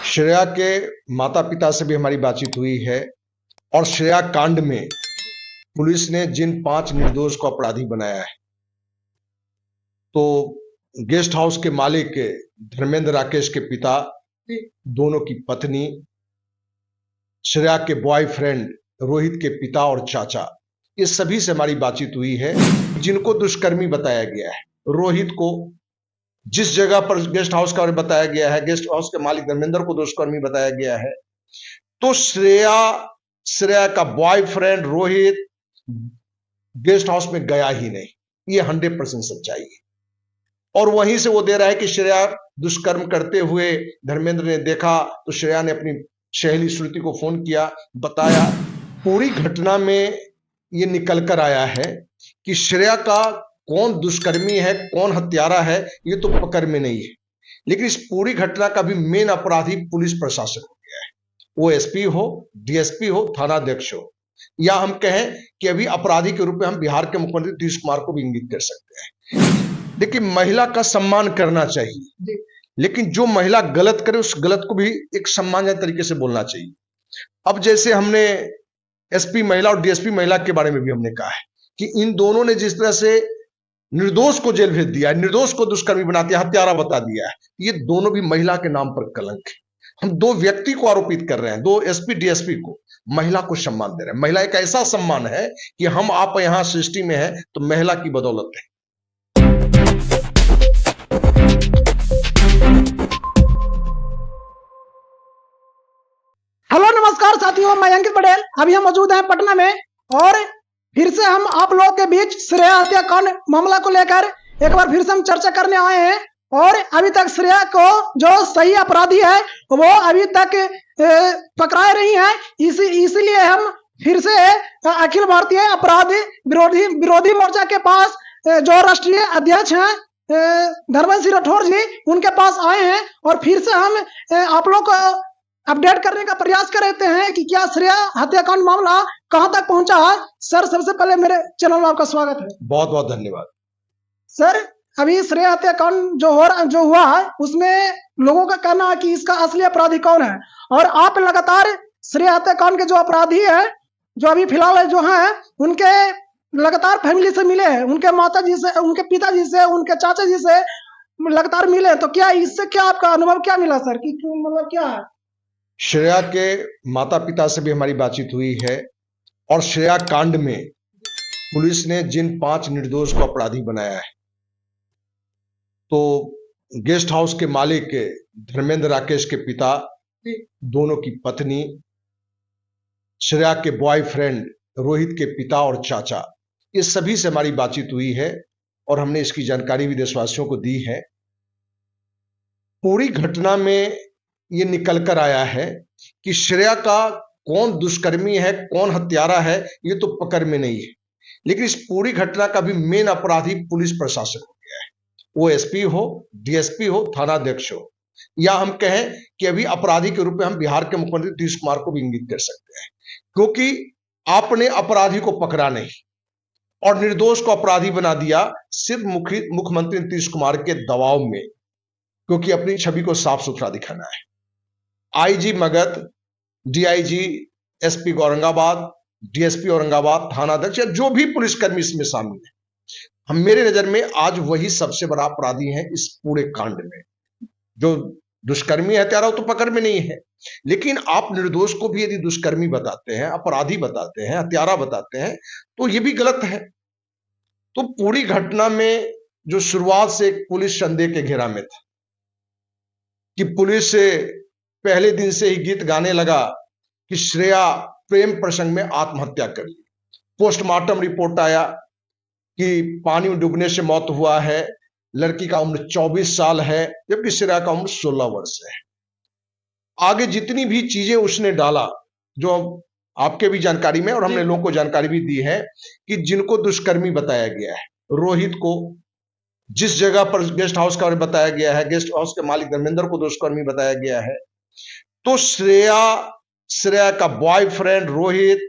श्रेया के माता पिता से भी हमारी बातचीत हुई है और श्रेया कांड में पुलिस ने जिन 5 निर्दोष को अपराधी बनाया है, तो गेस्ट हाउस के मालिक धर्मेंद्र राकेश के पिता, दोनों की पत्नी, श्रेया के बॉयफ्रेंड रोहित के पिता और चाचा, ये सभी से हमारी बातचीत हुई है, जिनको दुष्कर्मी बताया गया है। रोहित को जिस जगह पर गेस्ट हाउस का बताया गया है, गेस्ट हाउस के मालिक धर्मेंद्र को दुष्कर्मी बताया गया है, तो श्रेया का बॉयफ्रेंड रोहित गेस्ट हाउस में गया ही नहीं। ये 100% सच्चाई है। और वहीं से वो दे रहा है कि श्रेया दुष्कर्म करते हुए धर्मेंद्र ने देखा, तो श्रेया ने अपनी सहेली श्रुति को फोन किया, बताया। पूरी घटना में ये निकल कर आया है कि श्रेया का कौन दुष्कर्मी है, कौन हत्यारा है, ये तो पकड़ में नहीं है। लेकिन इस पूरी घटना का भी मेन अपराधी पुलिस प्रशासन हो गया है। वो एसपी हो, डीएसपी हो, थानाध्यक्ष हो, या हम कहें कि अभी अपराधी के रूप में हम बिहार के मुख्यमंत्री नीतीश कुमार को भी इंगित कर सकते हैं। देखिए, महिला का सम्मान करना चाहिए, लेकिन जो महिला गलत करे उस गलत को भी एक सम्मानजनक तरीके से बोलना चाहिए। अब जैसे हमने एसपी महिला और डीएसपी महिला के बारे में भी हमने कहा है कि इन दोनों ने जिस तरह से निर्दोष को जेल भेज दिया है, निर्दोष को दुष्कर्मी बना दिया, हत्यारा बता दिया है, ये दोनों भी महिला के नाम पर कलंक है। हम दो व्यक्ति को आरोपित कर रहे हैं, दो एसपी डीएसपी को, महिला को सम्मान दे रहे हैं। महिला एक ऐसा सम्मान है कि हम आप यहां सृष्टि में हैं तो महिला की बदौलत है। हेलो नमस्कार साथियों, मैं अंकित पटेल। अभी हम मौजूद हैं पटना में और फिर से हम आप लोगों के बीच श्रेया हत्याकांड मामला को लेकर एक बार फिर से हम चर्चा करने आए हैं। और अभी तक श्रेया को जो सही अपराधी है वो अभी तक पकड़ाए नहीं है। इसीलिए हम फिर से अखिल भारतीय अपराध विरोधी मोर्चा के पास जो राष्ट्रीय अध्यक्ष हैं धर्मेंद्र सिंह राठौर जी, उनके पास आए हैं और फिर से हम आप लोग को अपडेट करने का प्रयास कर रहे हैं कि क्या श्रेया हत्याकांड मामला कहां तक पहुंचा है। सर, सबसे पहले मेरे चैनल में आपका स्वागत है। बहुत बहुत धन्यवाद। सर, अभी श्रेया हत्याकांड जो हुआ है उसमें लोगों का कहना है कि इसका असली अपराधी कौन है, और आप लगातार श्रेया हत्याकांड के जो अपराधी है, जो अभी फिलहाल जो है, उनके लगातार फैमिली से मिले हैं, उनके माता जी से, उनके पिताजी से, उनके चाचा जी से लगातार मिले। तो क्या इससे क्या आपका अनुभव क्या मिला सर, कि मतलब क्या है? श्रेया के माता पिता से भी हमारी बातचीत हुई है और श्रेया कांड में पुलिस ने जिन 5 निर्दोष को अपराधी बनाया है, तो गेस्ट हाउस के मालिक धर्मेंद्र राकेश के पिता, दोनों की पत्नी, श्रेया के बॉयफ्रेंड रोहित के पिता और चाचा, ये सभी से हमारी बातचीत हुई है और हमने इसकी जानकारी भी देशवासियों को दी है। पूरी घटना में ये निकल कर आया है कि श्रेया का कौन दुष्कर्मी है, कौन हत्यारा है, ये तो पकड़ में नहीं है। लेकिन इस पूरी घटना का भी मेन अपराधी पुलिस प्रशासन हो गया है। वो एसपी हो, डीएसपी हो, थानाध्यक्ष हो, या हम कहें कि अभी अपराधी के रूप में हम बिहार के मुख्यमंत्री नीतीश कुमार को भी इंगित कर सकते हैं, क्योंकि आपने अपराधी को पकड़ा नहीं और निर्दोष को अपराधी बना दिया सिर्फ मुख्यमंत्री नीतीश कुमार के दबाव में, क्योंकि अपनी छवि को साफ सुथरा दिखाना है। IG Magadh, DIG, SP Aurangabad, DSP Aurangabad, थानाध्यक्ष या जो भी पुलिसकर्मी इसमें शामिल है, हम मेरे नजर में आज वही सबसे बड़ा अपराधी है इस पूरे कांड में। जो दुष्कर्मी हत्यारा तो पकड़ में नहीं है, लेकिन आप निर्दोष को भी यदि दुष्कर्मी बताते हैं, अपराधी बताते हैं, हत्यारा बताते हैं, तो ये भी गलत है। तो पूरी घटना में जो शुरुआत से एक पुलिस संदेह के घेरा में था कि पुलिस पहले दिन से ही गीत गाने लगा कि श्रेया प्रेम प्रसंग में आत्महत्या कर ली। पोस्टमार्टम रिपोर्ट आया कि पानी में डूबने से मौत हुआ है। लड़की का उम्र 24 साल है, जबकि श्रेया का उम्र 16 वर्ष है। आगे जितनी भी चीजें उसने डाला, जो आपके भी जानकारी में और हमने लोगों को जानकारी भी दी है कि जिनको दुष्कर्मी बताया गया है, रोहित को जिस जगह पर गेस्ट हाउस का बताया गया है, गेस्ट हाउस के मालिक धर्मेंद्र को दुष्कर्मी बताया गया है, तो श्रेया का बॉयफ्रेंड रोहित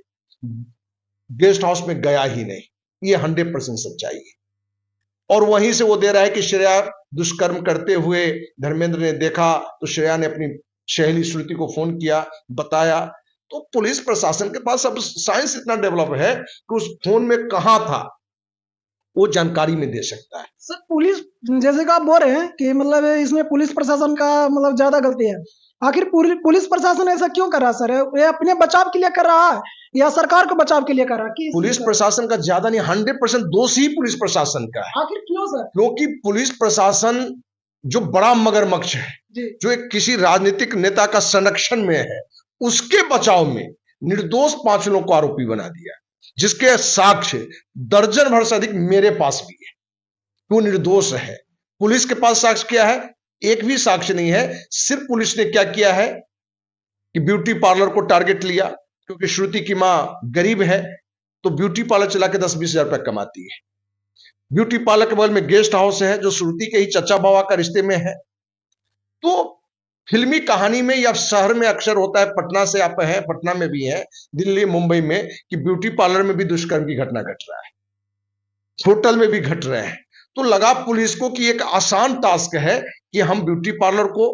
गेस्ट हाउस में गया ही नहीं। ये 100% सच्चाई है। और वहीं से वो दे रहा है कि श्रेया दुष्कर्म करते हुए धर्मेंद्र ने देखा, तो श्रेया ने अपनी सहेली श्रुति को फोन किया, बताया। तो पुलिस प्रशासन के पास अब साइंस इतना डेवलप है कि उस फोन में कहां था वो जानकारी में दे सकता है। सर पुलिस, जैसे कि आप बोल रहे हैं कि मतलब इसमें पुलिस प्रशासन का मतलब ज्यादा गलती है, आखिर पुलिस प्रशासन ऐसा क्यों कर रहा है सर? ये अपने बचाव के लिए कर रहा है या सरकार को बचाव के लिए कर रहा है? पुलिस प्रशासन का ज्यादा नहीं, 100% दोष ही पुलिस प्रशासन का है। आखिर क्यों सर? क्योंकि पुलिस प्रशासन जो बड़ा मगरमच्छ है, जो एक किसी राजनीतिक नेता का संरक्षण में है, उसके बचाव में निर्दोष 5 लोगों को आरोपी बना दिया, जिसके साक्ष्य दर्जन भर से अधिक मेरे पास भी है। वो निर्दोष है। पुलिस के पास साक्ष्य क्या है? एक भी साक्ष्य नहीं है। सिर्फ पुलिस ने क्या किया है कि ब्यूटी पार्लर को टारगेट लिया, क्योंकि श्रुति की मां गरीब है तो ब्यूटी पार्लर चला के 10-20 हजार रुपया कमाती है। ब्यूटी पार्लर के बगल में गेस्ट हाउस है जो श्रुति के ही चचा बाबा का रिश्ते में है। तो फिल्मी कहानी में या शहर में अक्सर होता है, पटना से आप हैं, पटना में भी है, दिल्ली मुंबई में, कि ब्यूटी पार्लर में भी दुष्कर्म की घटना घट रहा है, होटल में भी घट रहे हैं। तो लगा पुलिस को कि एक आसान टास्क है कि हम ब्यूटी पार्लर को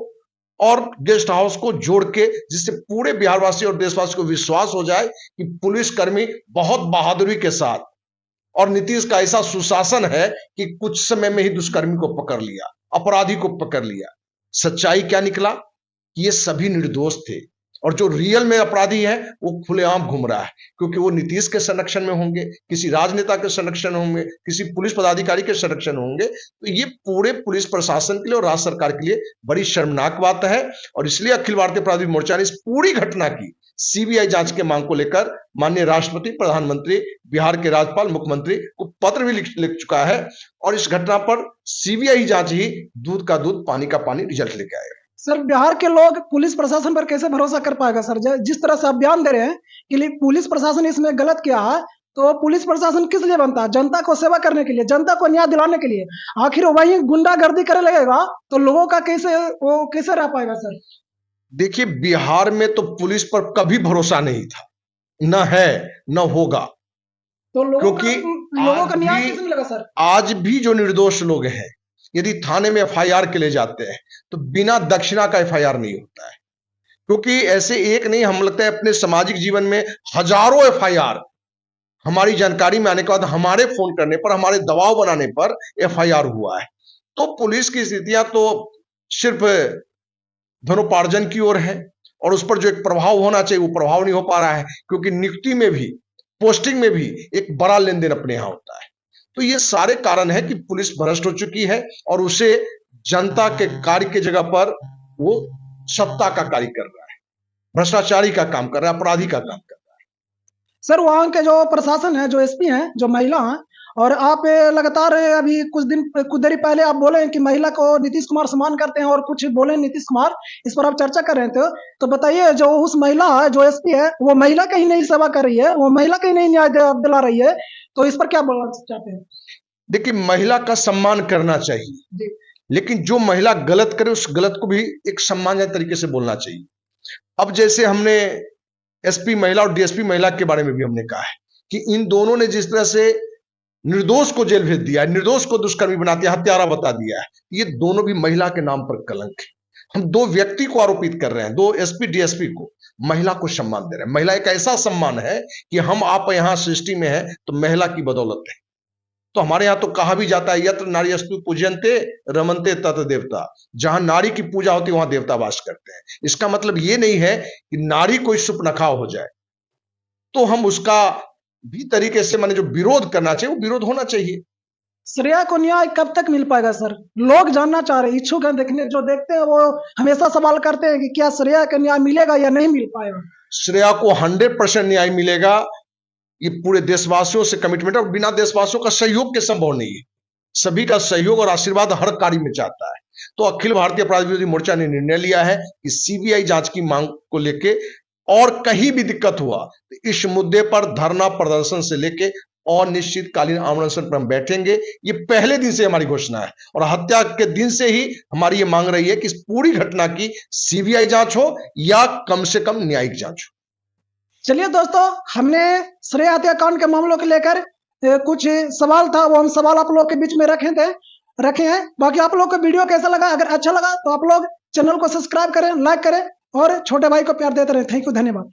और गेस्ट हाउस को जोड़ के, जिससे पूरे बिहारवासी और देशवासी को विश्वास हो जाए कि पुलिसकर्मी बहुत बहादुरी के साथ, और नीतीश का ऐसा सुशासन है कि कुछ समय में ही दुष्कर्मी को पकड़ लिया, अपराधी को पकड़ लिया। सच्चाई क्या निकला कि ये सभी निर्दोष थे, और जो रियल में अपराधी है वो खुलेआम घूम रहा है, क्योंकि वो नीतीश के संरक्षण में होंगे, किसी राजनेता के संरक्षण होंगे, किसी पुलिस पदाधिकारी के संरक्षण होंगे। तो ये पूरे पुलिस प्रशासन के लिए और राज्य सरकार के लिए बड़ी शर्मनाक बात है। और इसलिए अखिल भारतीय अपराधी मोर्चा ने इस पूरी घटना की सीबीआई जांच के मांग को लेकर माननीय राष्ट्रपति, प्रधानमंत्री, बिहार के राज्यपाल, मुख्यमंत्री को पत्र भी लिख चुका है। और इस घटना पर सीबीआई जांच ही दूध का दूध पानी का पानी रिजल्ट लेके आएगा। सर बिहार के लोग पुलिस प्रशासन पर कैसे भरोसा कर पाएगा सर? जिस तरह से आप बयान दे रहे हैं कि पुलिस प्रशासन इसमें गलत किया है, तो पुलिस प्रशासन किस लिए बनता है? जनता को सेवा करने के लिए, जनता को न्याय दिलाने के लिए। आखिर वही गुंडागर्दी करने लगेगा तो लोगों का कैसे रह पाएगा सर? देखिए, बिहार में तो पुलिस पर कभी भरोसा नहीं था, न है न होगा। तो लोगों का न्याय कैसे मिलेगा सर? आज भी जो निर्दोष लोग हैं, यदि थाने में एफआईआर के ले जाते हैं तो बिना दक्षिणा का एफआईआर नहीं होता है, क्योंकि ऐसे एक नहीं, हम लगता है अपने सामाजिक जीवन में हजारों एफआईआर हमारी जानकारी में आने के बाद, हमारे फोन करने पर, हमारे दबाव बनाने पर एफआईआर हुआ है। तो पुलिस की स्थितियां तो सिर्फ धनोपार्जन की ओर है, और उस पर जो एक प्रभाव होना चाहिए वो प्रभाव नहीं हो पा रहा है, क्योंकि नियुक्ति में भी, पोस्टिंग में भी एक बड़ा लेन देन अपने यहां होता है। तो ये सारे कारण है कि पुलिस भ्रष्ट हो चुकी है, और उसे जनता के कार्य की जगह पर वो सत्ता का कार्य कर रहा है, भ्रष्टाचारी का काम कर रहा है, अपराधी का काम कर रहा है। सर वहां के जो प्रशासन है, जो एसपी हैं, जो महिला हैं, और आप लगातार अभी कुछ देरी पहले आप बोले कि महिला को नीतीश कुमार सम्मान करते हैं, और कुछ बोले नीतीश कुमार, इस पर आप चर्चा कर रहे थे। तो बताइए, जो उस महिला है, जो एसपी है, वो महिला कहीं नहीं सेवा कर रही है, वो महिला कहीं नहीं न्याय दिला रही है, तो इस पर क्या बोलना चाहते हैं? देखिए, महिला का सम्मान करना चाहिए, लेकिन जो महिला गलत करे उस गलत को भी एक सम्मानजनक तरीके से बोलना चाहिए। अब जैसे हमने एसपी महिला और डीएसपी महिला के बारे में भी हमने कहा है कि इन दोनों ने जिस तरह से निर्दोष को जेल भेज दिया है, निर्दोष को दुष्कर्मी बना दिया, हत्यारा बता दिया है, ये दोनों भी महिला के नाम पर कलंक है। हम दो व्यक्ति को आरोपित कर रहे हैं, दो एसपी डीएसपी को, महिला को सम्मान दे रहे हैं। महिला एक ऐसा सम्मान है कि हम आप यहां सृष्टि में है तो महिला की बदौलत है। तो हमारे यहां तो कहा भी जाता है, यत्र नार्यस्तु पूज्यन्ते रमन्ते तत्र देवता, जहां नारी की पूजा होती है वहां देवता वास करते हैं। इसका मतलब ये नहीं है कि नारी कोई सुपनखा हो जाए, तो हम उसका भी तरीके से माने जो विरोध करना चाहिए वो विरोध होना चाहिए। श्रेया को न्याय कब तक मिल पाएगा सर? लोग जानना चाह रहे हैं, इच्छुक हैं, देखने जो देखते हैं वो हमेशा सवाल करते हैं कि क्या श्रेया का न्याय मिलेगा या नहीं मिल पाएगा? श्रेया को 100% न्याय मिलेगा। ये पूरे देशवासियों से कमिटमेंट है, और बिना देशवासियों का सहयोग के संभव नहीं है। सभी का सहयोग और आशीर्वाद हर कार्य में चाहता है। तो अखिल भारतीय अपराध विरोधी मोर्चा ने निर्णय लिया है कि सीबीआई जांच की मांग को लेके, और कहीं भी दिक्कत हुआ तो इस मुद्दे पर धरना प्रदर्शन से लेके अनिश्चितकालीन अनशन पर हम बैठेंगे। ये पहले दिन से हमारी घोषणा है, और हत्या के दिन से ही हमारी ये मांग रही है कि इस पूरी घटना की सीबीआई जांच हो या कम से कम न्यायिक जांच हो। चलिए दोस्तों, हमने श्रेया हत्याकांड के मामलों को लेकर कुछ सवाल था, वो हम सवाल आप लोग के बीच में रखे हैं। बाकी आप लोग को वीडियो कैसा लगा? अगर अच्छा लगा तो आप लोग चैनल को सब्सक्राइब करें, लाइक करें, और छोटे भाई को प्यार देते रहे। थैंक यू, धन्यवाद।